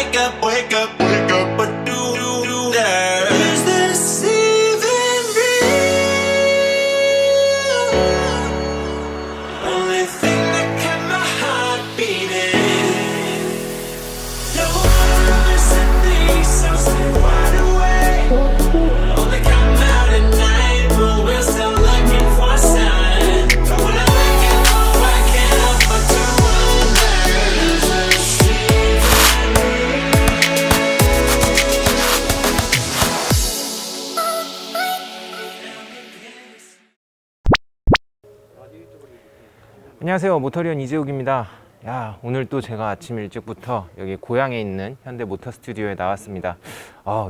wake up, wake up. What do you do there? Is this even real? Only thing that kept my heart beating. No one ever said things, so stay wide awake. Only come out at night, but we're still looking for a sign. But when I wake up, I can't help but to wonder. Is this even 안녕하세요, 모터리언 이재욱입니다. 야, 오늘 또 제가 아침 일찍부터 여기 고향에 있는 현대 모터 스튜디오에 나왔습니다.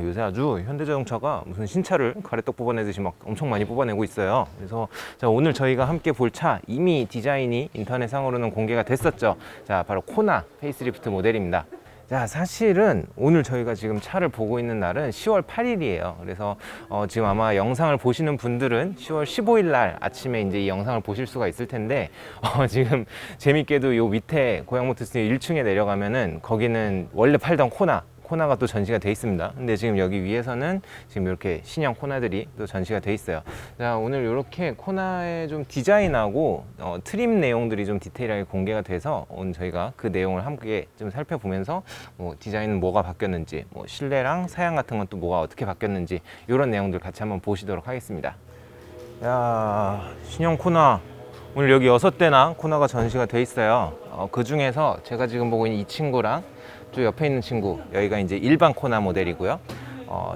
요새 아주 현대자동차가 무슨 신차를 가래떡 뽑아내듯이 막 엄청 많이 뽑아내고 있어요. 그래서 자, 오늘 저희가 함께 볼 차 이미 디자인이 인터넷상으로는 공개가 됐었죠. 자, 바로 코나 페이스리프트 모델입니다. 자, 사실은 오늘 저희가 지금 차를 보고 있는 날은 10월 8일이에요. 그래서 지금 아마 영상을 보시는 분들은 10월 15일 날 아침에 이제 이 영상을 보실 수가 있을 텐데 지금 재밌게도 요 밑에 고양모터스튜디오 1층에 내려가면은 거기는 원래 팔던 코나가 또 전시가 돼 있습니다. 근데 지금 여기 위에서는 지금 이렇게 신형 코나들이 또 전시가 돼 있어요. 자, 오늘 이렇게 코나의 좀 디자인하고 트림 내용들이 좀 디테일하게 공개가 돼서 오늘 저희가 그 내용을 함께 좀 살펴보면서 뭐 디자인은 뭐가 바뀌었는지, 뭐 실내랑 사양 같은 건 또 뭐가 어떻게 바뀌었는지 이런 내용들 같이 한번 보시도록 하겠습니다. 야, 신형 코나 오늘 여기 6대나 코나가 전시가 돼 있어요. 그 중에서 제가 지금 보고 있는 이 친구랑 저 옆에 있는 친구, 여기가 이제 일반 코나 모델이고요.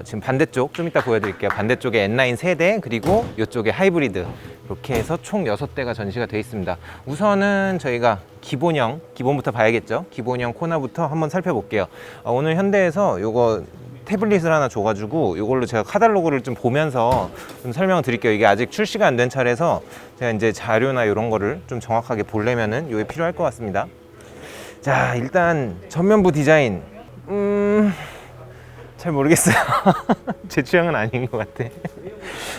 지금 반대쪽 좀 이따 보여드릴게요. 반대쪽에 N9 3대, 그리고 이쪽에 하이브리드, 이렇게 해서 총 6대가 전시가 되어 있습니다. 우선은 저희가 기본부터 봐야겠죠. 기본형 코나부터 한번 살펴볼게요. 오늘 현대에서 요거 태블릿을 하나 줘가지고 이걸로 제가 카탈로그를 좀 보면서 좀 설명을 드릴게요. 이게 아직 출시가 안 된 차라서 제가 이제 자료나 이런 거를 좀 정확하게 보려면은 이게 필요할 것 같습니다. 자, 일단 전면부 디자인 잘 모르겠어요. 제 취향은 아닌 것 같아.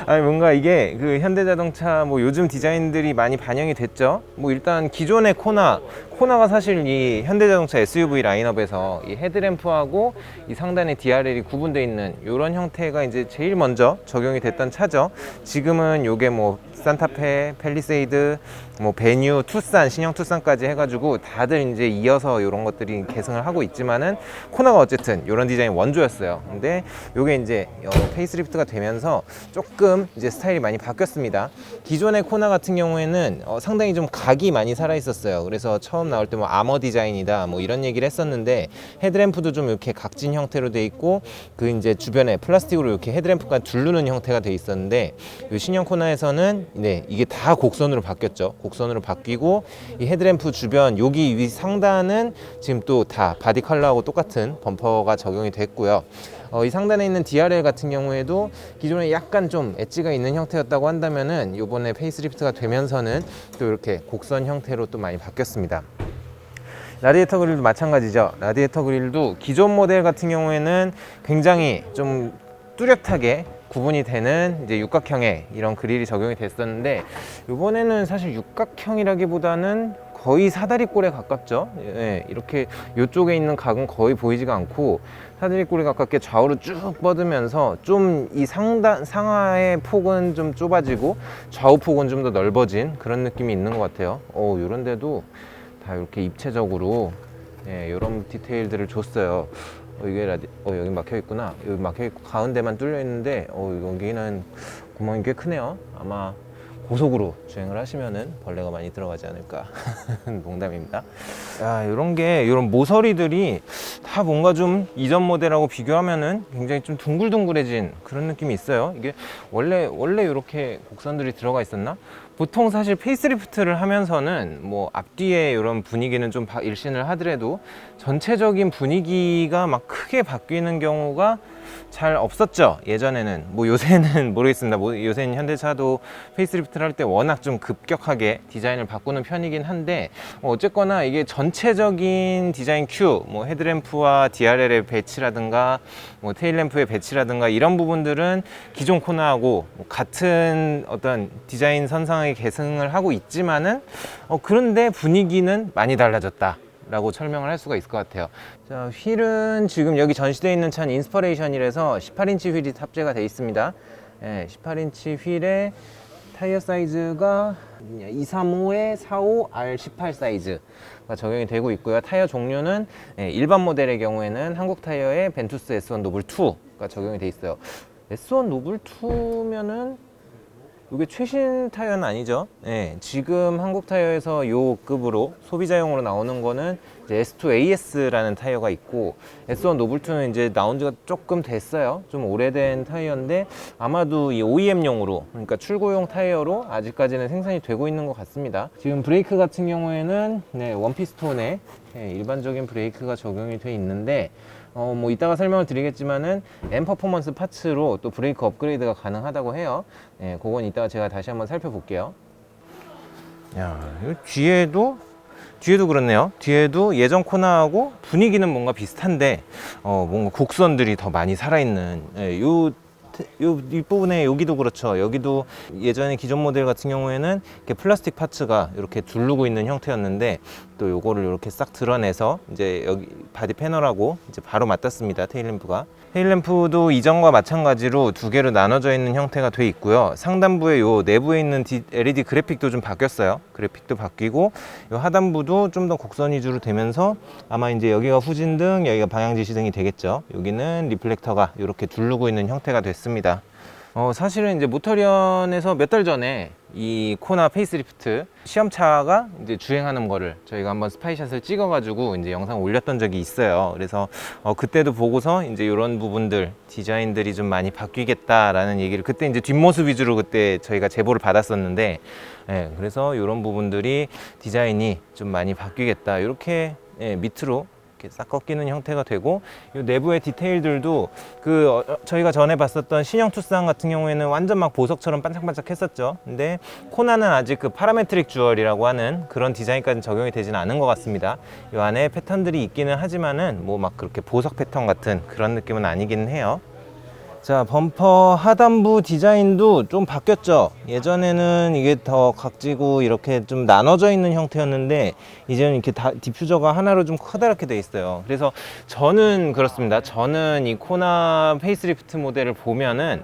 아니, 뭔가 이게 그 현대자동차 뭐 요즘 디자인들이 많이 반영이 됐죠. 뭐 일단 기존의 코나가 사실 이 현대자동차 SUV 라인업에서 이 헤드램프하고 이 상단에 DRL이 구분되어 있는 이런 형태가 이제 제일 먼저 적용이 됐던 차죠. 지금은 요게 뭐 산타페, 팰리세이드, 뭐 베뉴, 투싼, 신형 투싼까지 해가지고 다들 이제 이어서 이런 것들이 계승을 하고 있지만은 코나가 어쨌든 이런 디자인 원조였어요. 근데 요게 이제 페이스리프트가 되면서 조금 이제 스타일이 많이 바뀌었습니다. 기존의 코나 같은 경우에는 상당히 좀 각이 많이 살아 있었어요. 그래서 처음 나올 때 뭐 아머 디자인이다 뭐 이런 얘기를 했었는데, 헤드램프도 좀 이렇게 각진 형태로 돼 있고 그 이제 주변에 플라스틱으로 이렇게 헤드램프가 둘르는 형태가 돼 있었는데, 이 신형 코나에서는 네, 이게 다 곡선으로 바뀌었죠. 곡선으로 바뀌고 이 헤드램프 주변 여기 위 상단은 지금 또 다 바디 컬러하고 똑같은 범퍼가 적용이 됐고요. 이 상단에 있는 DRL 같은 경우에도 기존에 약간 좀 엣지가 있는 형태였다고 한다면은 요번에 페이스리프트가 되면서는 또 이렇게 곡선 형태로 또 많이 바뀌었습니다. 라디에이터 그릴도 마찬가지죠. 라디에이터 그릴도 기존 모델 같은 경우에는 굉장히 좀 뚜렷하게 구분이 되는 이제 육각형의 이런 그릴이 적용이 됐었는데, 이번에는 사실 육각형이라기보다는 거의 사다리꼴에 가깝죠. 예, 이렇게 이쪽에 있는 각은 거의 보이지가 않고 사다리꼴에 가깝게 좌우로 쭉 뻗으면서 좀 이 상하의 폭은 좀 좁아지고 좌우 폭은 좀 더 넓어진 그런 느낌이 있는 것 같아요. 이런 데도 다 이렇게 입체적으로 이런 디테일들을 줬어요. 이게 여기 막혀 있구나. 여기 막혀 있고 가운데만 뚫려 있는데 여기는 구멍이 꽤 크네요. 아마 고속으로 주행을 하시면은 벌레가 많이 들어가지 않을까. 농담입니다. 야, 이런 모서리들이 다 뭔가 좀 이전 모델하고 비교하면은 굉장히 좀 둥글둥글해진 그런 느낌이 있어요. 이게 원래 이렇게 곡선들이 들어가 있었나? 보통 사실 페이스리프트를 하면서는 뭐 앞뒤에 이런 분위기는 좀 일신을 하더라도 전체적인 분위기가 막 크게 바뀌는 경우가 잘 없었죠. 예전에는. 뭐 요새는 모르겠습니다. 뭐 요새는 현대차도 페이스리프트를 할 때 워낙 좀 급격하게 디자인을 바꾸는 편이긴 한데, 어쨌거나 이게 전체적인 디자인 큐, 뭐 헤드램프와 DRL의 배치라든가 뭐 테일램프의 배치라든가 이런 부분들은 기존 코나하고 뭐 같은 어떤 디자인 선상의 계승을 하고 있지만은 그런데 분위기는 많이 달라졌다. 라고 설명을 할 수가 있을 것 같아요. 자, 휠은 지금 여기 전시되어 있는 차는 인스퍼레이션이라서 18인치 휠이 탑재가 되어 있습니다. 18인치 휠에 타이어 사이즈가 235에 45 R18 사이즈가 적용이 되고 있고요. 타이어 종류는 일반 모델의 경우에는 한국 타이어의 벤투스 S1 노블 2가 적용이 되어 있어요. S1 노블 2면은 이게 최신 타이어는 아니죠. 지금 한국 타이어에서 요 급으로 소비자용으로 나오는 거는 이제 S2 AS라는 타이어가 있고, S1 노블2는 이제 나온 지가 조금 됐어요. 좀 오래된 타이어인데 아마도 이 OEM용으로, 그러니까 출고용 타이어로 아직까지는 생산이 되고 있는 것 같습니다. 지금 브레이크 같은 경우에는 원피스톤에 일반적인 브레이크가 적용이 돼 있는데, 뭐 이따가 설명을 드리겠지만은 M 퍼포먼스 파츠로 또 브레이크 업그레이드가 가능하다고 해요. 그건 이따가 제가 다시 한번 살펴볼게요. 야, 뒤에도 그렇네요. 뒤에도 예전 코나하고 분위기는 뭔가 비슷한데 뭔가 곡선들이 더 많이 살아있는, 요 뒷부분에 여기도 그렇죠. 여기도 예전에 기존 모델 같은 경우에는 이렇게 플라스틱 파츠가 이렇게 두르고 있는 형태였는데, 또 요거를 이렇게 싹 드러내서 이제 여기 바디 패널하고 이제 바로 맞닿습니다. 테일램프가. 테일램프도 이전과 마찬가지로 두 개로 나눠져 있는 형태가 돼 있고요. 상단부에 요 내부에 있는 LED 그래픽도 좀 바뀌었어요. 그래픽도 바뀌고, 요 하단부도 좀 더 곡선 위주로 되면서 아마 이제 여기가 후진등, 여기가 방향지시등이 되겠죠. 여기는 리플렉터가 이렇게 두르고 있는 형태가 됐습니다. 사실은 이제 모터련에서 몇 달 전에 이 코나 페이스리프트 시험차가 이제 주행하는 거를 저희가 한번 스파이샷을 찍어가지고 이제 영상 올렸던 적이 있어요. 그래서 그때도 보고서 이제 이런 부분들, 디자인들이 좀 많이 바뀌겠다라는 얘기를, 그때 이제 뒷모습 위주로 그때 저희가 제보를 받았었는데, 그래서 이런 부분들이 디자인이 좀 많이 바뀌겠다, 이렇게 밑으로 싹 꺾이는 형태가 되고, 이 내부의 디테일들도 저희가 전에 봤었던 신형 투싼 같은 경우에는 완전 막 보석처럼 반짝반짝 했었죠. 근데 코나는 아직 그 파라메트릭 주얼이라고 하는 그런 디자인까지 적용이 되지는 않은 것 같습니다. 이 안에 패턴들이 있기는 하지만은 뭐 막 그렇게 보석 패턴 같은 그런 느낌은 아니긴 해요. 자, 범퍼 하단부 디자인도 좀 바뀌었죠. 예전에는 이게 더 각지고 이렇게 좀 나눠져 있는 형태였는데, 이제는 이렇게 디퓨저가 하나로 좀 커다랗게 돼 있어요. 그래서 저는 그렇습니다. 저는 이 코나 페이스리프트 모델을 보면은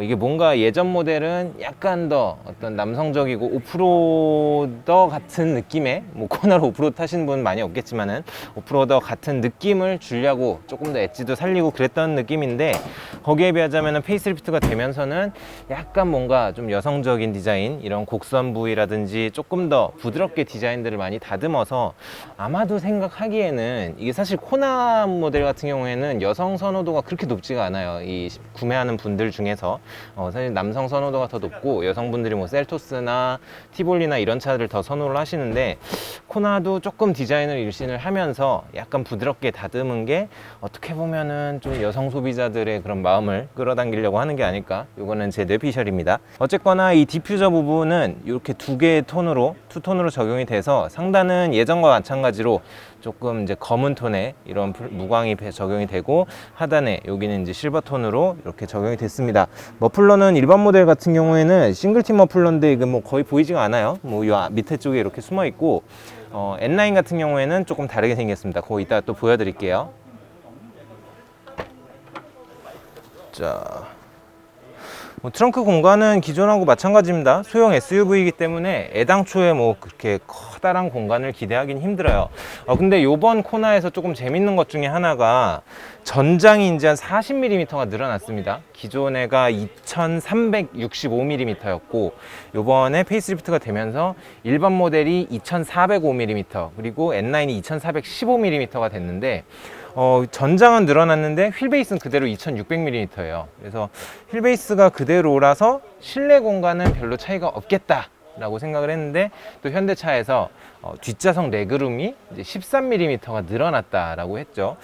이게 뭔가 예전 모델은 약간 더 어떤 남성적이고 오프로더 같은 느낌의, 뭐 코나로 오프로드 타시는 분은 많이 없겠지만은 오프로더 같은 느낌을 주려고 조금 더 엣지도 살리고 그랬던 느낌인데, 거기에 비하자면은 페이스리프트가 되면서는 약간 뭔가 좀 여성적인 디자인, 이런 곡선 부위라든지 조금 더 부드럽게 디자인들을 많이 다듬어서, 아마도 생각하기에는 이게 사실 코나 모델 같은 경우에는 여성 선호도가 그렇게 높지가 않아요. 이 구매하는 분들 중에서 사실 남성 선호도가 더 높고, 여성분들이 뭐 셀토스나 티볼리나 이런 차들을 더 선호를 하시는데, 코나도 조금 디자인을 일신을 하면서 약간 부드럽게 다듬은 게 어떻게 보면은 좀 여성 소비자들의 그런 마음을 끌어당기려고 하는 게 아닐까. 이거는 제 뇌피셜입니다. 어쨌거나 이 디퓨저 부분은 이렇게 두 개의 톤으로, 투톤으로 적용이 돼서 상단은 예전과 마찬가지로 조금 이제 검은 톤의 이런 무광이 적용이 되고, 하단에 여기는 이제 실버 톤으로 이렇게 적용이 됐습니다. 머플러는 일반 모델 같은 경우에는 싱글팀 머플러인데 이게 뭐 거의 보이지가 않아요. 뭐 이 밑에 쪽에 이렇게 숨어 있고, N9 같은 경우에는 조금 다르게 생겼습니다. 그거 이따 또 보여드릴게요. 자, 트렁크 공간은 기존하고 마찬가지입니다. 소형 SUV이기 때문에 애당초에 뭐 그렇게 커다란 공간을 기대하기는 힘들어요. 근데 요번 코나에서 조금 재밌는 것 중에 하나가 전장이 이제 한 40mm가 늘어났습니다. 기존에가 2365mm였고, 요번에 페이스리프트가 되면서 일반 모델이 2405mm, 그리고 N9이 2415mm가 됐는데, 전장은 늘어났는데 휠베이스는 그대로 2600mm예요. 그래서 휠베이스가 그대로라서 실내 공간은 별로 차이가 없겠다 라고 생각을 했는데, 또 현대차에서 뒷좌석 레그룸이 이제 13mm가 늘어났다라고 했죠.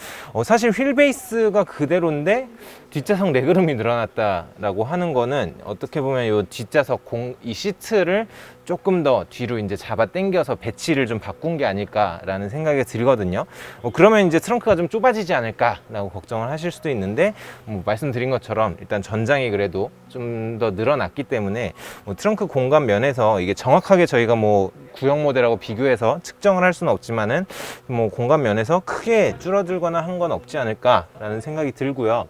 사실 휠베이스가 그대로인데 뒷좌석 레그룸이 늘어났다라고 하는 거는 어떻게 보면 이 뒷좌석 이 시트를 조금 더 뒤로 이제 잡아 당겨서 배치를 좀 바꾼 게 아닐까라는 생각이 들거든요. 그러면 이제 트렁크가 좀 좁아지지 않을까라고 걱정을 하실 수도 있는데, 말씀드린 것처럼 일단 전장이 그래도 좀 더 늘어났기 때문에 트렁크 공간 면에서 이게 정확하게 저희가 구형 모델하고 비교해서 측정을 할 수는 없지만은 공간 면에서 크게 줄어들거나 한 건 없지 않을까라는 생각이 들고요.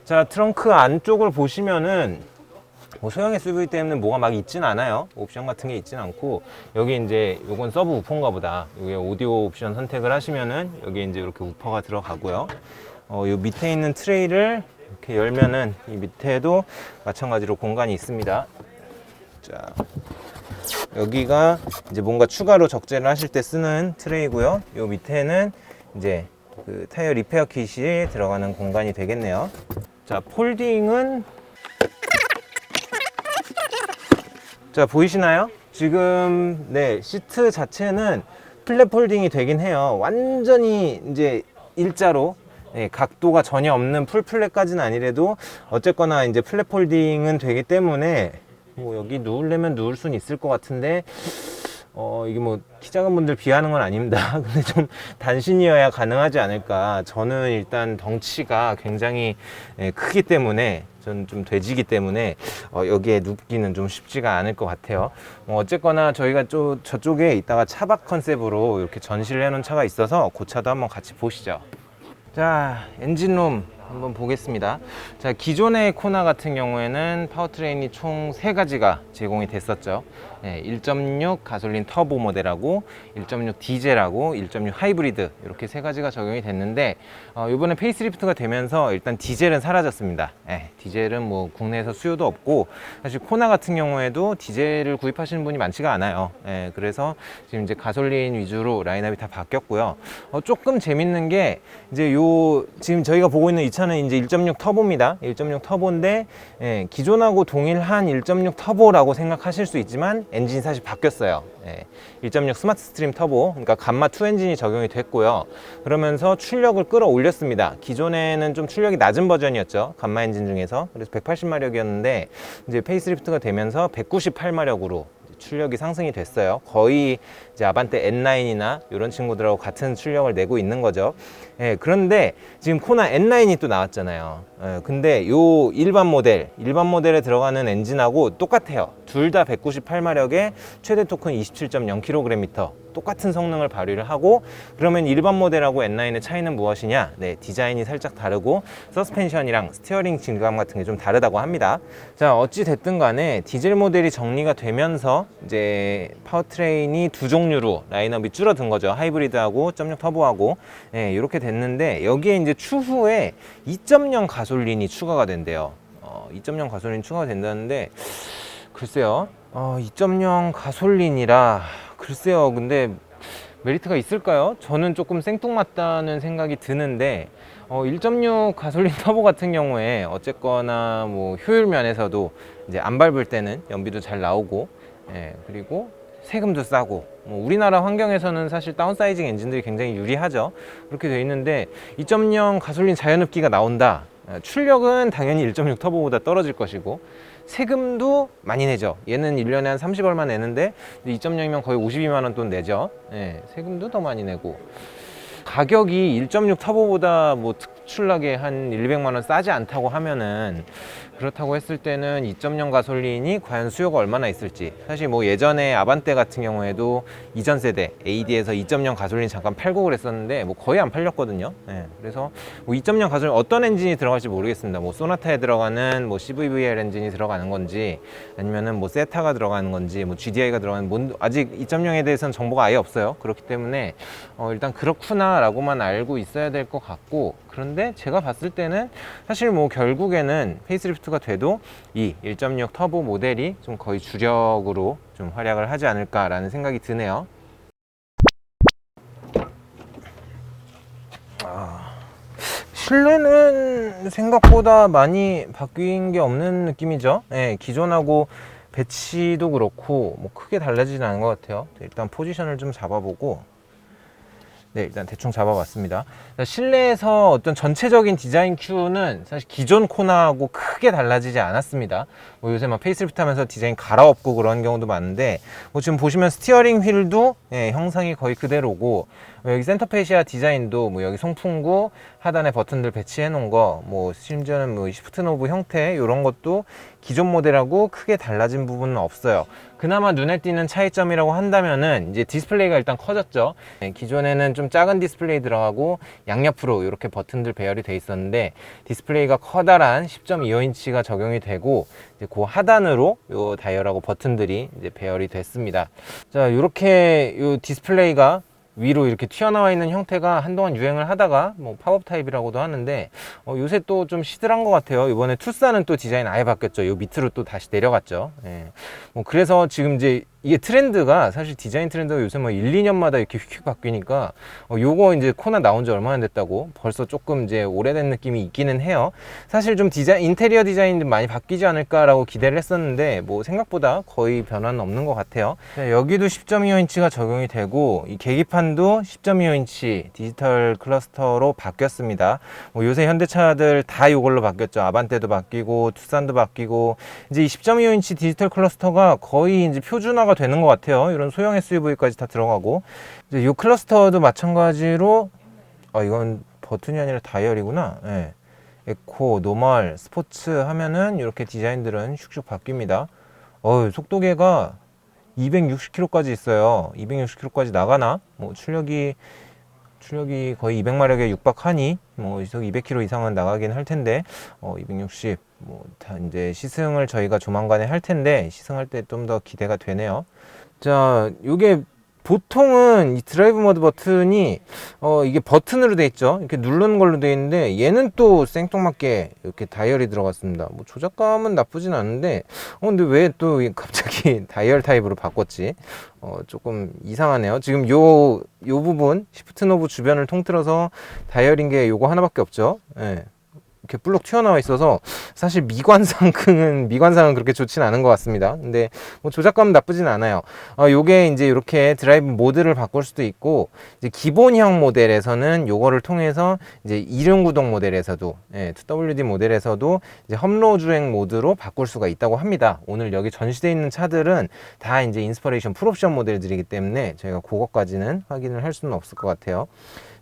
자, 트렁크 안쪽을 보시면은 소형 SUV 때문에 뭐가 막 있진 않아요. 옵션 같은 게 있진 않고, 여기 이제 요건 서브 우퍼인가 보다. 여기 오디오 옵션 선택을 하시면은 여기 이제 이렇게 우퍼가 들어가고요. 요 밑에 있는 트레이를 이렇게 열면은 이 밑에도 마찬가지로 공간이 있습니다. 자, 여기가 이제 뭔가 추가로 적재를 하실 때 쓰는 트레이고요. 요 밑에는 이제 그 타이어 리페어 킷이 들어가는 공간이 되겠네요. 자, 폴딩은 자, 보이시나요? 지금 네, 시트 자체는 플랫 폴딩이 되긴 해요. 완전히 이제 일자로, 네, 각도가 전혀 없는 풀 플랫까지는 아니래도 어쨌거나 이제 플랫 폴딩은 되기 때문에 여기 누우려면 누울 수는 있을 것 같은데, 이게 키 작은 분들 비하는 건 아닙니다. 근데 좀 단신이어야 가능하지 않을까. 저는 일단 덩치가 굉장히 크기 때문에, 저는 좀 돼지기 때문에 여기에 눕기는 좀 쉽지가 않을 것 같아요. 어쨌거나 저희가 저쪽에 이따가 차박 컨셉으로 이렇게 전시를 해놓은 차가 있어서 그 차도 한번 같이 보시죠. 자, 엔진룸 한번 보겠습니다. 자, 기존의 코나 같은 경우에는 파워트레인이 총 3가지가 제공이 됐었죠. 1.6 가솔린 터보 모델하고 1.6 디젤하고 1.6 하이브리드, 이렇게 3가지가 적용이 됐는데, 이번에 페이스리프트가 되면서 일단 디젤은 사라졌습니다. 디젤은 국내에서 수요도 없고, 사실 코나 같은 경우에도 디젤을 구입하시는 분이 많지가 않아요. 그래서 지금 이제 가솔린 위주로 라인업이 다 바뀌었고요. 조금 재밌는 게 이제 지금 저희가 보고 있는 이 차는 이제 1.6 터보입니다. 1.6 터보인데, 기존하고 동일한 1.6 터보라고 생각하실 수 있지만 엔진이 사실 바뀌었어요. 1.6 스마트 스트림 터보, 그러니까 감마 2 엔진이 적용이 됐고요. 그러면서 출력을 끌어올렸습니다. 기존에는 좀 출력이 낮은 버전이었죠, 감마 엔진 중에서. 그래서 180마력이었는데 이제 페이스리프트가 되면서 198마력으로 출력이 상승이 됐어요. 거의 이제 아반떼 N9이나 이런 친구들하고 같은 출력을 내고 있는 거죠. 그런데 지금 코나 N9이 또 나왔잖아요. 근데 요 일반 모델에 들어가는 엔진하고 똑같아요. 둘 다 198마력에 최대 토크는 27.0kgm, 똑같은 성능을 발휘를 하고, 그러면 일반 모델하고 N9의 차이는 무엇이냐? 디자인이 살짝 다르고 서스펜션이랑 스티어링 질감 같은 게 좀 다르다고 합니다. 자, 어찌 됐든 간에 디젤 모델이 정리가 되면서 이제 파워트레인이 두 종류로 라인업이 줄어든 거죠. 하이브리드하고 1.6 터보하고, 이렇게 됐는데, 여기에 이제 추후에 2.0 가솔린이 추가가 된대요. 2.0 가솔린 추가가 된다는데, 글쎄요, 2.0 가솔린이라, 글쎄요, 근데 메리트가 있을까요? 저는 조금 생뚱맞다는 생각이 드는데, 1.6 가솔린 터보 같은 경우에 어쨌거나 효율 면에서도 이제 안 밟을 때는 연비도 잘 나오고, 그리고 세금도 싸고, 우리나라 환경에서는 사실 다운사이징 엔진들이 굉장히 유리하죠. 그렇게 돼 있는데 2.0 가솔린 자연흡기가 나온다. 출력은 당연히 1.6 터보보다 떨어질 것이고, 세금도 많이 내죠. 얘는 1년에 한 30얼마 내는데 2.0이면 거의 52만 원 돈 내죠. 세금도 더 많이 내고, 가격이 1.6 터보보다 특출나게 한 200만 원 싸지 않다고 하면은, 그렇다고 했을 때는 2.0 가솔린이 과연 수요가 얼마나 있을지. 사실 예전에 아반떼 같은 경우에도 이전 세대 AD에서 2.0 가솔린 잠깐 팔고 그랬었는데 거의 안 팔렸거든요. 그래서 2.0 가솔린 어떤 엔진이 들어갈지 모르겠습니다. 소나타에 들어가는 CVVR 엔진이 들어가는 건지, 아니면은 세타가 들어가는 건지, GDI가 들어가는, 아직 2.0에 대해서는 정보가 아예 없어요. 그렇기 때문에 일단 그렇구나 라고만 알고 있어야 될 것 같고, 그런데 제가 봤을 때는 사실 결국에는 페이스리프트가 돼도 이 1.6 터보 모델이 좀 거의 주력으로 좀 활약을 하지 않을까라는 생각이 드네요. 실내는 생각보다 많이 바뀐 게 없는 느낌이죠. 기존하고 배치도 그렇고 크게 달라지진 않은 것 같아요. 일단 포지션을 좀 잡아보고, 네, 일단 대충 잡아봤습니다. 실내에서 어떤 전체적인 디자인 큐는 사실 기존 코나하고 크게 달라지지 않았습니다. 뭐 요새 막 페이스리프트 하면서 디자인 갈아엎고 그런 경우도 많은데, 뭐 지금 보시면 스티어링 휠도 형상이 거의 그대로고, 여기 센터 페시아 디자인도 뭐 여기 송풍구 하단에 버튼들 배치해 놓은 거, 뭐 심지어는 뭐 시프트 노브 형태 이런 것도 기존 모델하고 크게 달라진 부분은 없어요. 그나마 눈에 띄는 차이점이라고 한다면은 이제 디스플레이가 일단 커졌죠. 기존에는 좀 작은 디스플레이 들어가고 양옆으로 이렇게 버튼들 배열이 돼 있었는데, 디스플레이가 커다란 10.25인치가 적용이 되고, 이제 그 하단으로 요 다이얼하고 버튼들이 이제 배열이 됐습니다. 자, 이렇게 요 디스플레이가 위로 이렇게 튀어나와 있는 형태가 한동안 유행을 하다가 뭐 팝업 타입이라고도 하는데, 요새 또 좀 시들한 것 같아요. 이번에 투싼은 또 디자인 아예 바뀌었죠. 요 밑으로 또 다시 내려갔죠. 예. 뭐 그래서 지금 이제 이게 트렌드가, 사실 디자인 트렌드가 요새 뭐 1, 2년마다 이렇게 휙휙 바뀌니까, 요거 이제 코나 나온 지 얼마나 됐다고 벌써 조금 이제 오래된 느낌이 있기는 해요. 사실 좀 인테리어 디자인도 많이 바뀌지 않을까라고 기대를 했었는데, 뭐 생각보다 거의 변화는 없는 것 같아요. 자, 여기도 10.25인치가 적용이 되고, 이 계기판도 10.25인치 디지털 클러스터로 바뀌었습니다. 뭐 요새 현대차들 다 이걸로 바뀌었죠. 아반떼도 바뀌고 투싼도 바뀌고, 이제 이 10.25인치 디지털 클러스터가 거의 이제 표준화가 되는 것 같아요. 이런 소형 SUV까지 다 들어가고, 이제 이 클러스터도 마찬가지로, 이건 버튼이 아니라 다이얼이구나. 네. 에코, 노멀, 스포츠 하면은 이렇게 디자인들은 슉슉 바뀝니다. 속도계가 260km까지 있어요. 260km까지 나가나? 뭐 출력이 거의 200마력에 육박하니 뭐 시속 200km 이상은 나가긴 할 텐데, 260, 뭐 다 이제 시승을 저희가 조만간에 할 텐데, 시승할 때 좀 더 기대가 되네요. 자, 요게 보통은 이 드라이브 모드 버튼이 이게 버튼으로 돼 있죠. 이렇게 누르는 걸로 돼 있는데, 얘는 또 생뚱맞게 이렇게 다이얼이 들어갔습니다. 뭐 조작감은 나쁘진 않은데, 근데 왜 또 갑자기 다이얼 타입으로 바꿨지? 조금 이상하네요. 지금 요 부분 시프트 노브 주변을 통틀어서 다이얼인 게 요거 하나밖에 없죠. 예. 이렇게 불룩 튀어나와 있어서 사실 미관상은 그렇게 좋진 않은 것 같습니다. 근데 뭐 조작감은 나쁘진 않아요. 요게 이제 이렇게 드라이브 모드를 바꿀 수도 있고, 이제 기본형 모델에서는 요거를 통해서 이제 이륜 구동 모델에서도, 2WD 모델에서도 이제 험로우 주행 모드로 바꿀 수가 있다고 합니다. 오늘 여기 전시되어 있는 차들은 다 이제 인스퍼레이션 풀옵션 모델들이기 때문에 저희가 그것까지는 확인을 할 수는 없을 것 같아요.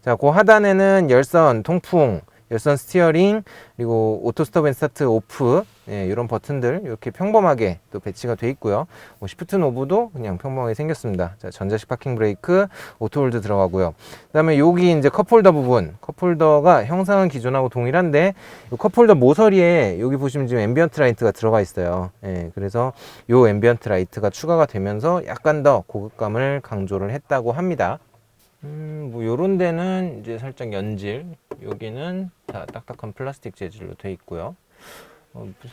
자, 그 하단에는 열선, 통풍, 열선 스티어링, 그리고 오토 스톱 앤 스타트 오프, 이런 버튼들 이렇게 평범하게 또 배치가 돼 있고요. 뭐 시프트 노브도 그냥 평범하게 생겼습니다. 자, 전자식 파킹 브레이크, 오토 홀드 들어가고요. 그다음에 여기 이제 컵홀더 부분, 컵홀더가 형상은 기존하고 동일한데, 이 컵홀더 모서리에 여기 보시면 지금 앰비언트 라이트가 들어가 있어요. 그래서 요 앰비언트 라이트가 추가가 되면서 약간 더 고급감을 강조를 했다고 합니다. 뭐 요런 데는 이제 살짝 연질, 여기는 다 딱딱한 플라스틱 재질로 돼 있고요.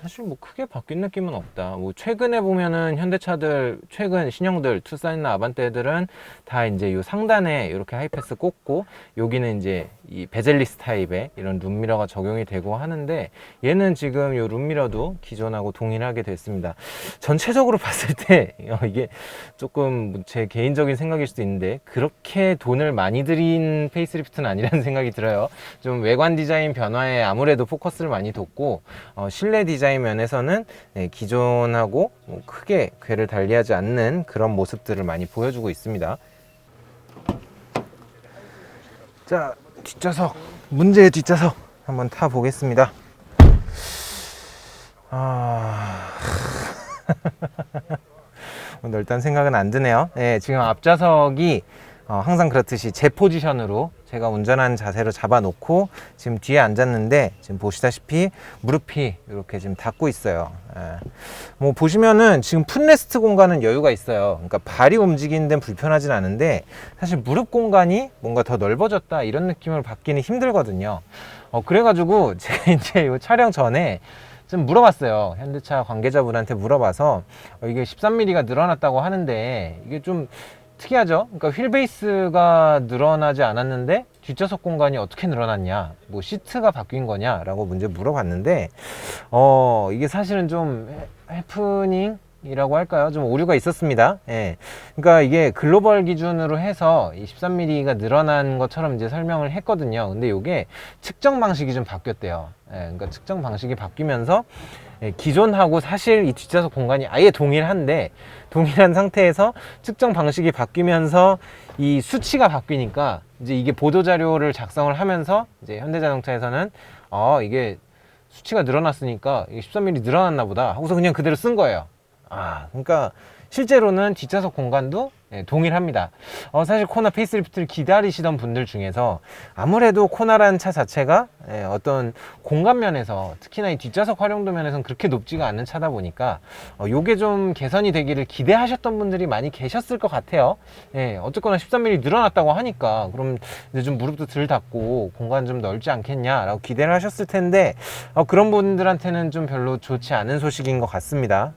사실 뭐 크게 바뀐 느낌은 없다. 뭐 최근에 보면은 현대차들, 최근 신형들 투싼이나 아반떼들은 다 이제 요 상단에 이렇게 하이패스 꽂고, 여기는 이제 이 베젤리스 타입의 이런 룸미러가 적용이 되고 하는데, 얘는 지금 요 룸미러도 기존하고 동일하게 됐습니다. 전체적으로 봤을 때 이게 조금 제 개인적인 생각일 수도 있는데, 그렇게 돈을 많이 들인 페이스리프트는 아니라는 생각이 들어요. 좀 외관 디자인 변화에 아무래도 포커스를 많이 뒀고, 실내 디자인 면에서는 기존하고 뭐 크게 궤를 달리하지 않는 그런 모습들을 많이 보여주고 있습니다. 자, 뒷좌석, 문제의 뒷좌석 한번 타 보겠습니다. 넓다는 생각은 안 드네요. 지금 앞좌석이 항상 그렇듯이 제 포지션으로 제가 운전하는 자세로 잡아놓고 지금 뒤에 앉았는데, 지금 보시다시피 무릎이 이렇게 지금 닿고 있어요. 뭐 보시면은 지금 풋레스트 공간은 여유가 있어요. 그러니까 발이 움직이는 데는 불편하진 않은데, 사실 무릎 공간이 뭔가 더 넓어졌다 이런 느낌을 받기는 힘들거든요. 그래가지고 제가 이제 이 촬영 전에 좀 물어봤어요. 현대차 관계자분한테 물어봐서, 이게 13mm가 늘어났다고 하는데 이게 좀 특이하죠? 그러니까 휠베이스가 늘어나지 않았는데 뒷좌석 공간이 어떻게 늘어났냐, 뭐 시트가 바뀐 거냐 라고 문제 물어봤는데, 이게 사실은 좀 해프닝 이라고 할까요? 좀 오류가 있었습니다. 예. 그러니까 이게 글로벌 기준으로 해서 이 13mm가 늘어난 것처럼 이제 설명을 했거든요. 근데 이게 측정 방식이 좀 바뀌었대요. 예. 그러니까 측정 방식이 바뀌면서 기존하고 사실 이 뒷좌석 공간이 아예 동일한데 동일한 상태에서 측정 방식이 바뀌면서 이 수치가 바뀌니까 이제 이게 보도 자료를 작성을 하면서 이제 현대자동차에서는 이게 수치가 늘어났으니까 13mm 늘어났나 보다 하고서 그냥 그대로 쓴 거예요. 그러니까 실제로는 뒷좌석 공간도 동일합니다. 사실 코나 페이스리프트를 기다리시던 분들 중에서 아무래도 코나라는 차 자체가 어떤 공간 면에서 특히나 이 뒷좌석 활용도 면에서는 그렇게 높지가 않은 차다 보니까 요게 좀 개선이 되기를 기대하셨던 분들이 많이 계셨을 것 같아요. 어쨌거나 13mm 늘어났다고 하니까 그럼 이제 좀 무릎도 덜 닫고 공간 좀 넓지 않겠냐 라고 기대를 하셨을 텐데 그런 분들한테는 좀 별로 좋지 않은 소식인 것 같습니다.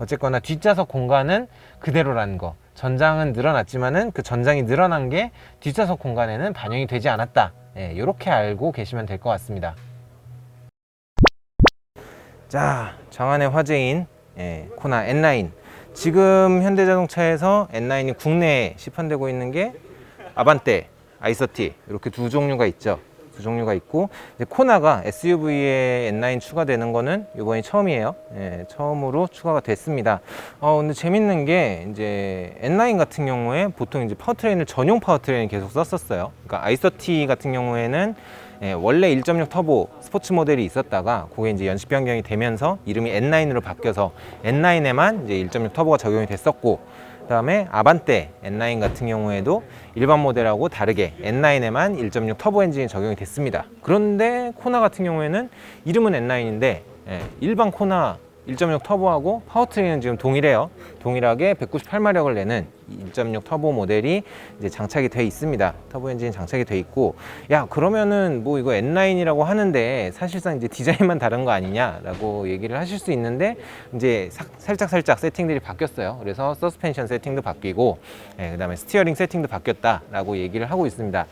어쨌거나 뒷좌석 공간은 그대로라는 거, 전장은 늘어났지만은 그 전장이 늘어난 게 뒷좌석 공간에는 반영이 되지 않았다. 이렇게 알고 계시면 될 것 같습니다. 자, 장안의 화제인 코나 N9. 지금 현대자동차에서 N9이 국내에 시판되고 있는 게 아반떼, 아이서티 이렇게 두 종류가 있죠. 두 종류가 있고 이제 코나가 SUV에 N9 추가되는 거는 이번이 처음이에요. 처음으로 추가가 됐습니다. 근데 재밌는 게 이제 N9 같은 경우에 보통 이제 파워트레인을 전용 파워트레인을 계속 썼었어요. 그러니까 아이서티 같은 경우에는 원래 1.6 터보 스포츠 모델이 있었다가 그게 이제 연식 변경이 되면서 이름이 N9으로 바뀌어서 N9에만 이제 1.6 터보가 적용이 됐었고, 그다음에 아반떼 N9 같은 경우에도 일반 모델하고 다르게 N9에만 1.6 터보 엔진이 적용이 됐습니다. 그런데 코나 같은 경우에는 이름은 N9인데 일반 코나 1.6 터보하고 파워트레인은 지금 동일해요. 동일하게 198마력을 내는 1.6 터보 모델이 이제 장착이 돼 있습니다. 터보 엔진이 장착이 돼 있고, 야 그러면은 뭐 이거 N9이라고 하는데 사실상 이제 디자인만 다른 거 아니냐라고 얘기를 하실 수 있는데 이제 살짝 세팅들이 바뀌었어요. 그래서 서스펜션 세팅도 바뀌고 그다음에 스티어링 세팅도 바뀌었다라고 얘기를 하고 있습니다.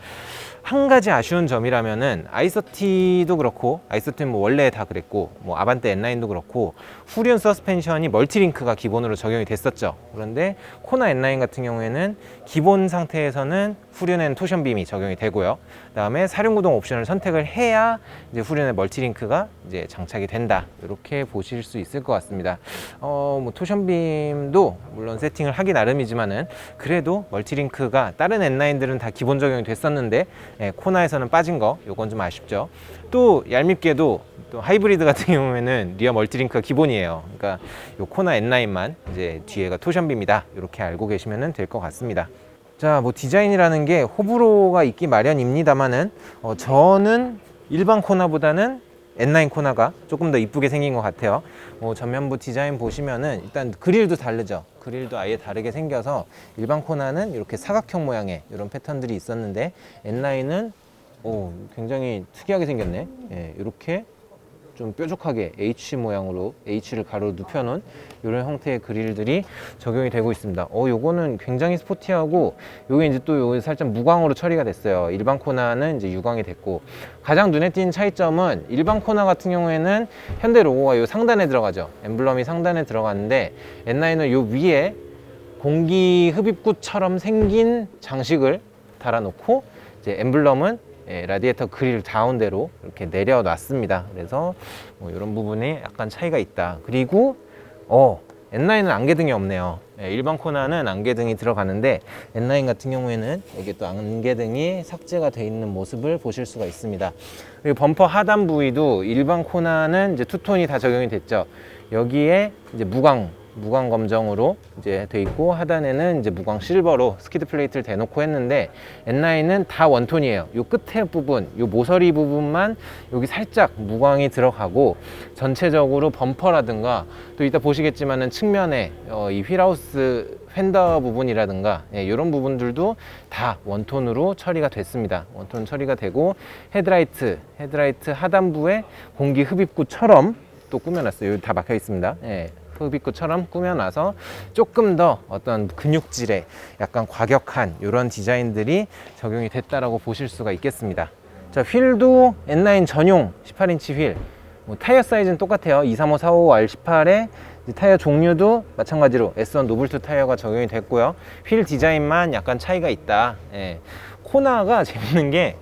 한 가지 아쉬운 점이라면은 아이서티도 그렇고, 아이서티는 뭐 원래 다 그랬고, 뭐 아반떼 N9도 그렇고 후륜 서스펜션이 멀티링크가 기본으로 적용이 됐었죠. 그런데 코나 N9 같은 경우에는 기본 상태에서는 후륜엔 토션빔이 적용이 되고요. 그다음에 사륜구동 옵션을 선택을 해야 이제 후륜에 멀티링크가 이제 장착이 된다. 이렇게 보실 수 있을 것 같습니다. 뭐 토션빔도 물론 세팅을 하기 나름이지만은 그래도 멀티링크가 다른 N9들은 다 기본 적용이 됐었는데 코나에서는 빠진 거, 요건 좀 아쉽죠. 또 얄밉게도 또 하이브리드 같은 경우에는 리어 멀티링크가 기본이에요. 그러니까 요 코나 N9만 이제 뒤에가 토션빔이다. 이렇게 알고 계시면 될 것 같습니다. 자, 뭐 디자인이라는 게 호불호가 있기 마련입니다만은 저는 일반 코나보다는 N9 코나가 조금 더 이쁘게 생긴 것 같아요. 전면부 디자인 보시면은 일단 그릴도 다르죠. 그릴도 아예 다르게 생겨서 일반 코나는 이렇게 사각형 모양의 이런 패턴들이 있었는데 N9은 굉장히 특이하게 생겼네. 이렇게 좀 뾰족하게 H 모양으로 H를 가로로 눕혀놓은 이런 형태의 그릴들이 적용이 되고 있습니다. 요거는 굉장히 스포티하고, 요게 이제 또 요게 살짝 무광으로 처리가 됐어요. 일반 코나는 이제 유광이 됐고, 가장 눈에 띄는 차이점은 일반 코나 같은 경우에는 현대 로고가 요 상단에 들어가죠. 엠블럼이 상단에 들어가는데 N9은 요 위에 공기 흡입구처럼 생긴 장식을 달아놓고 이제 엠블럼은 라디에이터 그릴 가운데로 이렇게 내려놨습니다. 그래서 뭐 이런 부분에 약간 차이가 있다. 그리고 N9은 안개등이 없네요. 일반 코나는 안개등이 들어가는데 N9 같은 경우에는 여기 또 안개등이 삭제가 되어 있는 모습을 보실 수가 있습니다. 그리고 범퍼 하단 부위도 일반 코나는 이제 투톤이 다 적용이 됐죠. 여기에 이제 무광 검정으로 이제 돼 있고, 하단에는 이제 무광 실버로 스키드 플레이트를 대놓고 했는데 N9은 다 원톤이에요. 요 끝에 부분, 요 모서리 부분만 여기 살짝 무광이 들어가고, 전체적으로 범퍼라든가 또 이따 보시겠지만은 측면에 이 휠하우스 휀더 부분이라든가 이런 부분들도 다 원톤으로 처리가 됐습니다. 원톤 처리가 되고, 헤드라이트 하단부에 공기 흡입구처럼 또 꾸며놨어요. 여기 다 막혀 있습니다. 흡입구처럼 꾸며놔서 조금 더 어떤 근육질의 약간 과격한 이런 디자인들이 적용이 됐다라고 보실 수가 있겠습니다. 자, 휠도 N9 전용 18인치 휠. 타이어 사이즈는 똑같아요. 235, 45, R18에 타이어 종류도 마찬가지로 S1 노블2 타이어가 적용이 됐고요. 휠 디자인만 약간 차이가 있다. 예. 코나가 재밌는 게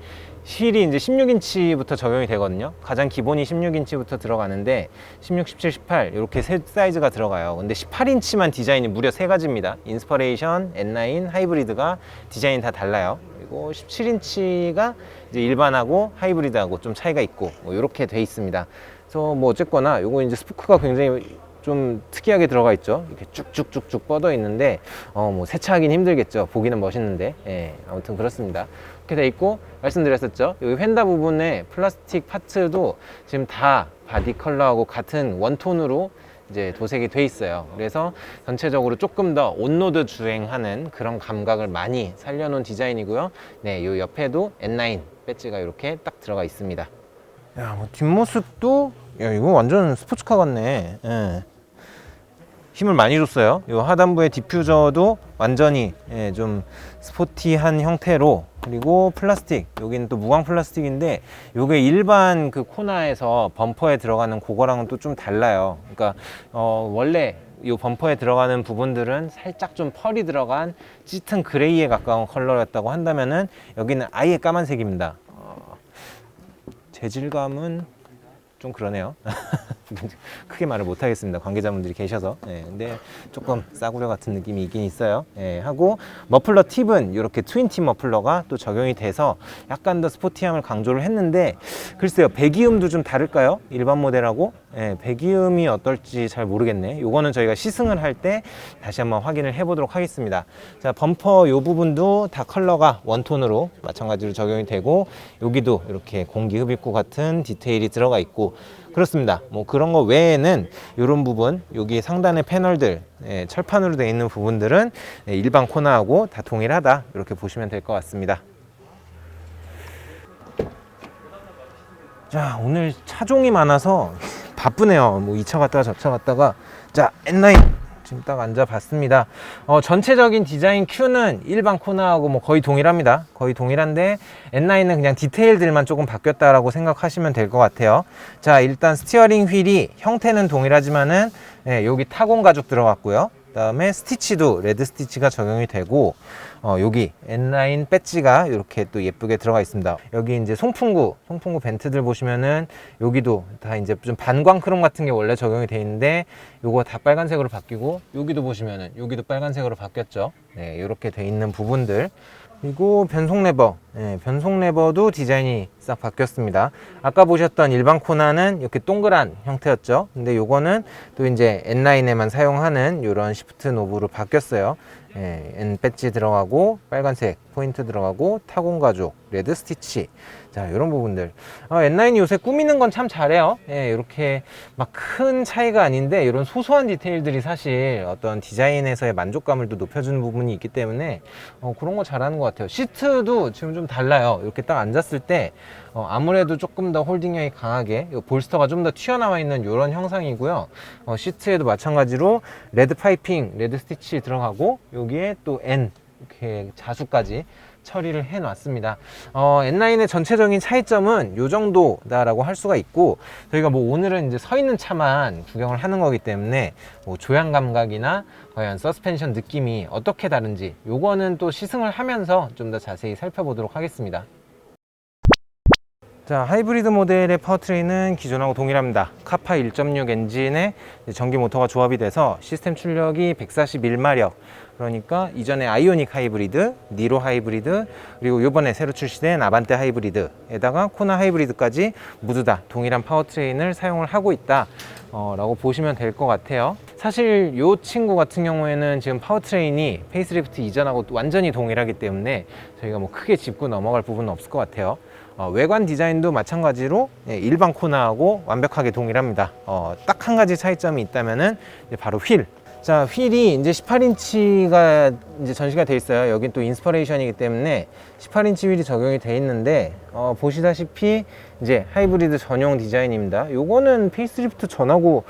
휠이 이제 16인치부터 적용이 되거든요. 가장 기본이 16인치부터 들어가는데 16, 17, 18 이렇게 세 사이즈가 들어가요. 근데 18인치만 디자인이 무려 세 가지입니다. 인스퍼레이션, N9, 하이브리드가 디자인이 다 달라요. 그리고 17인치가 이제 일반하고 하이브리드하고 좀 차이가 있고 뭐 이렇게 돼 있습니다. 그래서 뭐 어쨌거나 요거 이제 스포크가 굉장히 좀 특이하게 들어가 있죠. 이렇게 쭉쭉쭉쭉 뻗어 있는데 뭐 세차하긴 힘들겠죠. 보기는 멋있는데 아무튼 그렇습니다. 이렇게 돼 있고 말씀드렸었죠. 여기 휀다 부분에 플라스틱 파츠도 지금 다 바디 컬러하고 같은 원톤으로 이제 도색이 돼 있어요. 그래서 전체적으로 조금 더 온로드 주행하는 그런 감각을 많이 살려놓은 디자인이고요. 네, 요 옆에도 N9 배지가 이렇게 딱 들어가 있습니다. 야, 뭐 뒷모습도 야, 이거 완전 스포츠카 같네. 예. 힘을 많이 줬어요. 요 하단부의 디퓨저도 완전히 좀 스포티한 형태로, 그리고 플라스틱, 여기는 또 무광 플라스틱인데 요게 일반 그 코나에서 범퍼에 들어가는 그거랑은 또 좀 달라요. 그러니까 원래 이 범퍼에 들어가는 부분들은 살짝 좀 펄이 들어간 짙은 그레이에 가까운 컬러였다고 한다면은 여기는 아예 까만색입니다. 재질감은 좀 그러네요. 크게 말을 못 하겠습니다. 관계자분들이 계셔서. 근데 조금 싸구려 같은 느낌이 있긴 있어요. 하고 머플러 팁은 이렇게 트윈 팁 머플러가 또 적용이 돼서 약간 더 스포티함을 강조를 했는데, 글쎄요, 배기음도 좀 다를까요? 일반 모델하고 배기음이 어떨지 잘 모르겠네. 요거는 저희가 시승을 할 때 다시 한번 확인을 해 보도록 하겠습니다. 자, 범퍼 요 부분도 다 컬러가 원톤으로 마찬가지로 적용이 되고, 여기도 이렇게 공기 흡입구 같은 디테일이 들어가 있고 그렇습니다. 뭐 그런 거 외에는 이런 부분, 여기 상단의 패널들, 철판으로 되어 있는 부분들은 일반 코나하고 다 동일하다, 이렇게 보시면 될 것 같습니다. 자, 오늘 차종이 많아서 바쁘네요. 뭐 2차 갔다가 저 차 갔다가. 자, N9 지금 딱 앉아 봤습니다. 전체적인 디자인 큐는 일반 코나하고 뭐 거의 동일합니다. 거의 동일한데 N9은 그냥 디테일들만 조금 바뀌었다라고 생각하시면 될 것 같아요. 자, 일단 스티어링 휠이 형태는 동일하지만은 여기 타공 가죽 들어갔고요. 그다음에 스티치도 레드 스티치가 적용이 되고, 여기 N9 배지가 이렇게 또 예쁘게 들어가 있습니다. 여기 이제 송풍구 벤트들 보시면은 여기도 다 이제 좀 반광 크롬 같은 게 원래 적용이 되어 있는데 요거 다 빨간색으로 바뀌고, 여기도 보시면은 여기도 빨간색으로 바뀌었죠. 네, 이렇게 돼 있는 부분들. 그리고 변속 레버, 변속 레버도 디자인이 싹 바뀌었습니다. 아까 보셨던 일반 코나는 이렇게 동그란 형태였죠. 근데 요거는 또 이제 N9에만 사용하는 이런 시프트 노브로 바뀌었어요. N 배지 들어가고, 빨간색 포인트 들어가고, 타공 가죽, 레드 스티치. 자, 이런 부분들. N9이 요새 꾸미는 건 참 잘해요. 이렇게 막 큰 차이가 아닌데 이런 소소한 디테일들이 사실 어떤 디자인에서의 만족감을 또 높여주는 부분이 있기 때문에 그런 거 잘하는 것 같아요. 시트도 지금 좀 달라요. 이렇게 딱 앉았을 때 아무래도 조금 더 홀딩력이 강하게, 볼스터가 좀 더 튀어나와 있는 이런 형상이고요. 시트에도 마찬가지로 레드 파이핑, 레드 스티치 들어가고, 여기에 또 N 이렇게 자수까지 처리를 해 놨습니다. N9의 전체적인 차이점은 요 정도다라고 할 수가 있고, 저희가 뭐 오늘은 이제 서 있는 차만 구경을 하는 거기 때문에 뭐 조향 감각이나 과연 서스펜션 느낌이 어떻게 다른지 요거는 또 시승을 하면서 좀 더 자세히 살펴보도록 하겠습니다. 자, 하이브리드 모델의 파워트레인은 기존하고 동일합니다. 카파 1.6 엔진에 전기 모터가 조합이 돼서 시스템 출력이 141마력, 그러니까 이전에 아이오닉 하이브리드, 니로 하이브리드, 그리고 이번에 새로 출시된 아반떼 하이브리드에다가 코나 하이브리드까지 모두 다 동일한 파워트레인을 사용을 하고 있다 라고 보시면 될 것 같아요. 사실 이 친구 같은 경우에는 지금 파워트레인이 페이스리프트 이전하고 완전히 동일하기 때문에 저희가 뭐 크게 짚고 넘어갈 부분은 없을 것 같아요. 외관 디자인도 마찬가지로 일반 코나하고 완벽하게 동일합니다. 딱 한 가지 차이점이 있다면은 바로 휠. 자, 휠이 이제 18인치가 이제 전시가 돼 있어요. 여긴 또 인스퍼레이션이기 때문에 18인치 휠이 적용이 돼 있는데, 보시다시피 이제 하이브리드 전용 디자인입니다. 요거는 페이스리프트 전하고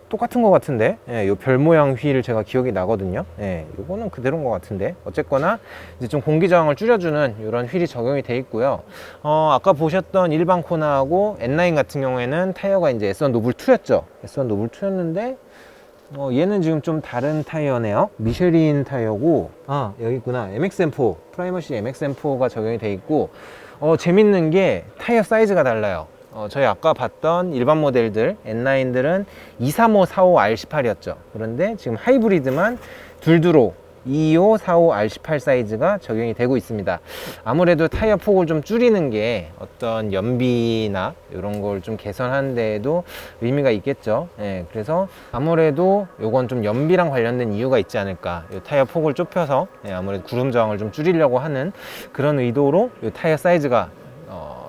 똑같은 것 같은데, 요 별 모양 휠 제가 기억이 나거든요. 요거는 그대로인 것 같은데, 어쨌거나 이제 좀 공기 저항을 줄여주는 이런 휠이 적용이 돼 있고요. 아까 보셨던 일반 코나하고 N9 같은 경우에는 타이어가 이제 S1 노블 2였죠. S1 노블 2였는데 얘는 지금 좀 다른 타이어네요. 미쉐린 타이어고, 아, 여기 있구나. MXM4, 프라이머시 MXM4가 적용이 돼 있고, 재밌는 게 타이어 사이즈가 달라요. 저희 아까 봤던 일반 모델들, N9들은 235, 45, R18이었죠. 그런데 지금 하이브리드만 둘두로 225, 45, R18 사이즈가 적용이 되고 있습니다. 아무래도 타이어 폭을 좀 줄이는 게 어떤 연비나 이런 걸 좀 개선하는 데에도 의미가 있겠죠. 예, 그래서 아무래도 이건 좀 연비랑 관련된 이유가 있지 않을까. 이 타이어 폭을 좁혀서 아무래도 구름 저항을 좀 줄이려고 하는 그런 의도로 이 타이어 사이즈가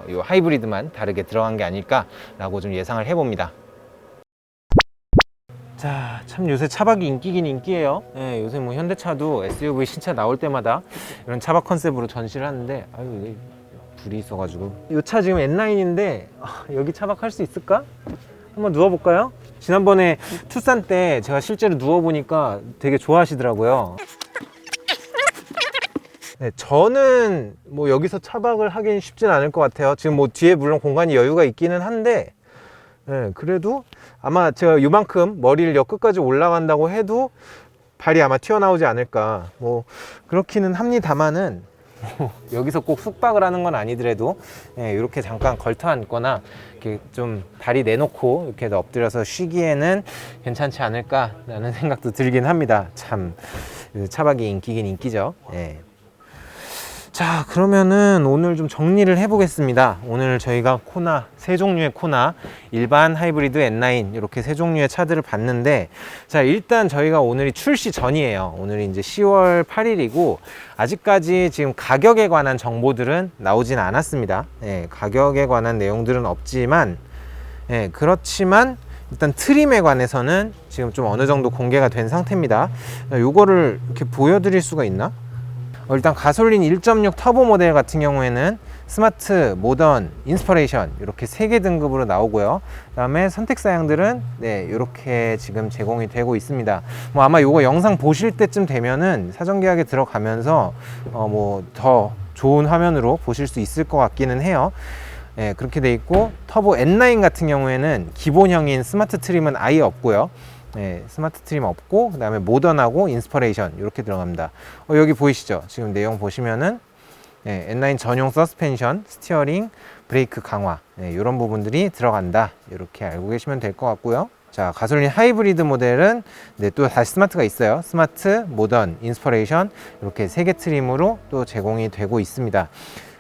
이 하이브리드만 다르게 들어간 게 아닐까라고 좀 예상을 해봅니다. 자, 참 요새 차박이 인기긴 인기예요. 예, 요새 뭐 현대차도 SUV 신차 나올 때마다 이런 차박 컨셉으로 전시를 하는데, 아유, 이게 불이 있어가지고. 이 차 지금 N9인데 여기 차박할 수 있을까? 한번 누워볼까요? 지난번에 투싼 때 제가 실제로 누워보니까 되게 좋아하시더라고요. 네, 저는 뭐 여기서 차박을 하긴 쉽진 않을 것 같아요. 지금 뭐 뒤에 물론 공간이 여유가 있기는 한데, 네, 그래도 아마 제가 이만큼 머리를 여 끝까지 올라간다고 해도 발이 아마 튀어나오지 않을까. 뭐 그렇기는 합니다만은 여기서 꼭 숙박을 하는 건 아니더라도 이렇게 잠깐 걸터 앉거나 이렇게 좀 다리 내놓고 이렇게 엎드려서 쉬기에는 괜찮지 않을까라는 생각도 들긴 합니다. 참 차박이 인기긴 인기죠. 예. 자, 그러면은 오늘 좀 정리를 해 보겠습니다. 오늘 저희가 코나, 세 종류의 코나, 일반 하이브리드 N9 이렇게 세 종류의 차들을 봤는데, 자, 일단 저희가 오늘이 출시 전이에요. 오늘이 이제 10월 8일이고 아직까지 지금 가격에 관한 정보들은 나오진 않았습니다. 예, 가격에 관한 내용들은 없지만, 예, 그렇지만 일단 트림에 관해서는 지금 좀 어느 정도 공개가 된 상태입니다. 요거를 이렇게 보여드릴 수가 있나? 일단 가솔린 1.6 터보 모델 같은 경우에는 스마트, 모던, 인스퍼레이션 이렇게 3개 등급으로 나오고요. 그 다음에 선택 사양들은 이렇게 지금 제공이 되고 있습니다. 뭐 아마 이거 영상 보실 때쯤 되면은 사전 계약에 들어가면서 뭐 더 좋은 화면으로 보실 수 있을 것 같기는 해요. 예, 그렇게 돼 있고, 터보 N9 같은 경우에는 기본형인 스마트 트림은 아예 없고요. 네, 스마트 트림 없고, 그 다음에 모던하고 인스퍼레이션 이렇게 들어갑니다. 여기 보이시죠? 지금 내용 보시면은 N9 전용 서스펜션, 스티어링, 브레이크 강화 이런 부분들이 들어간다, 이렇게 알고 계시면 될 것 같고요. 자, 가솔린 하이브리드 모델은 또 다시 스마트가 있어요. 스마트, 모던, 인스퍼레이션 이렇게 3개 트림으로 또 제공이 되고 있습니다.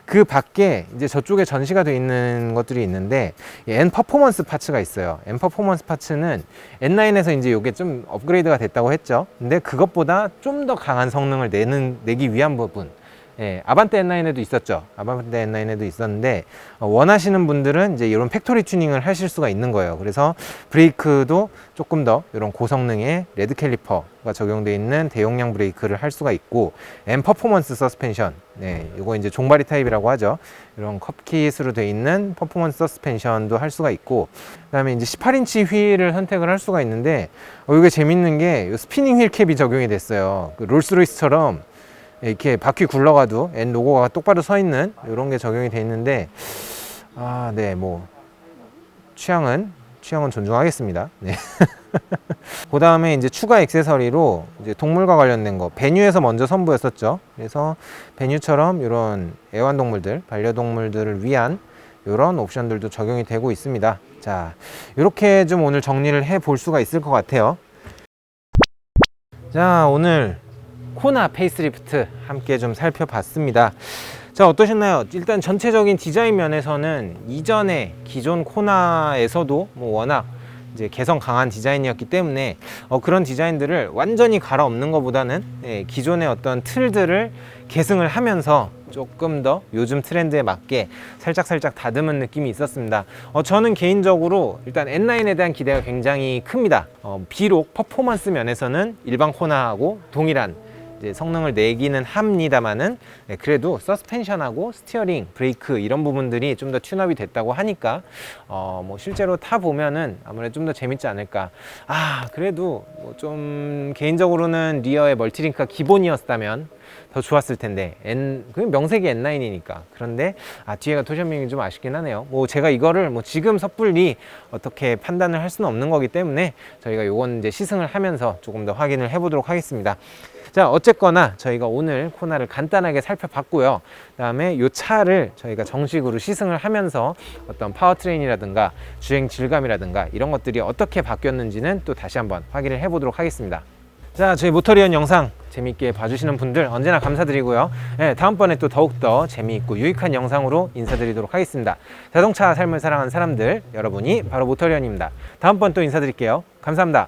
그 밖에 이제 저쪽에 전시가 되어 있는 것들이 있는데, N 퍼포먼스 파츠가 있어요. N 퍼포먼스 파츠는 N9에서 이제 이게 좀 업그레이드가 됐다고 했죠. 근데 그것보다 좀 더 강한 성능을 내기 위한 부분. 예, 아반떼 N9에도 있었죠. 아반떼 N9에도 있었는데, 원하시는 분들은 이제 이런 팩토리 튜닝을 하실 수가 있는 거예요. 그래서 브레이크도 조금 더 이런 고성능의 레드 캘리퍼가 적용되어 있는 대용량 브레이크를 할 수가 있고, M 퍼포먼스 서스펜션, 이거 이제 종바리 타입이라고 하죠. 이런 컵킷으로 되어 있는 퍼포먼스 서스펜션도 할 수가 있고, 그다음에 이제 18인치 휠을 선택을 할 수가 있는데, 이게 재밌는 게 스피닝 휠 캡이 적용이 됐어요. 그 롤스로이스처럼 이렇게 바퀴 굴러가도 N 로고가 똑바로 서 있는 이런 게 적용이 돼 있는데, 뭐 취향은 존중하겠습니다. 네. 그 다음에 이제 추가 액세서리로 이제 동물과 관련된 거, 베뉴에서 먼저 선보였었죠. 그래서 베뉴처럼 이런 애완동물들, 반려동물들을 위한 이런 옵션들도 적용이 되고 있습니다. 자, 이렇게 좀 오늘 정리를 해 볼 수가 있을 것 같아요. 자, 오늘 코나 페이스리프트 함께 좀 살펴봤습니다. 자, 어떠셨나요? 일단 전체적인 디자인 면에서는 이전에 기존 코나에서도 뭐 워낙 이제 개성 강한 디자인이었기 때문에 그런 디자인들을 완전히 갈아엎는 것보다는 기존의 어떤 틀들을 계승을 하면서 조금 더 요즘 트렌드에 맞게 살짝 다듬은 느낌이 있었습니다. 저는 개인적으로 일단 N9에 대한 기대가 굉장히 큽니다. 비록 퍼포먼스 면에서는 일반 코나하고 동일한 이제 성능을 내기는 합니다만은 네, 그래도 서스펜션하고 스티어링, 브레이크 이런 부분들이 좀 더 튠업이 됐다고 하니까 뭐 실제로 타 보면은 아무래도 좀 더 재밌지 않을까. 그래도 뭐 좀 개인적으로는 리어의 멀티링크가 기본이었다면 더 좋았을 텐데 그 명색이 N9이니까. 그런데 뒤에가 토션밍이 좀 아쉽긴 하네요. 뭐 제가 이거를 뭐 지금 섣불리 어떻게 판단을 할 수는 없는 거기 때문에 저희가 요건 이제 시승을 하면서 조금 더 확인을 해보도록 하겠습니다. 자, 어쨌거나 저희가 오늘 코나를 간단하게 살펴봤고요. 그다음에 이 차를 저희가 정식으로 시승을 하면서 어떤 파워트레인이라든가 주행 질감이라든가 이런 것들이 어떻게 바뀌었는지는 또 다시 한번 확인을 해보도록 하겠습니다. 자, 저희 모터리언 영상 재미있게 봐주시는 분들 언제나 감사드리고요. 네, 다음번에 또 더욱더 재미있고 유익한 영상으로 인사드리도록 하겠습니다. 자동차 삶을 사랑하는 사람들, 여러분이 바로 모터리언입니다. 다음번 또 인사드릴게요. 감사합니다.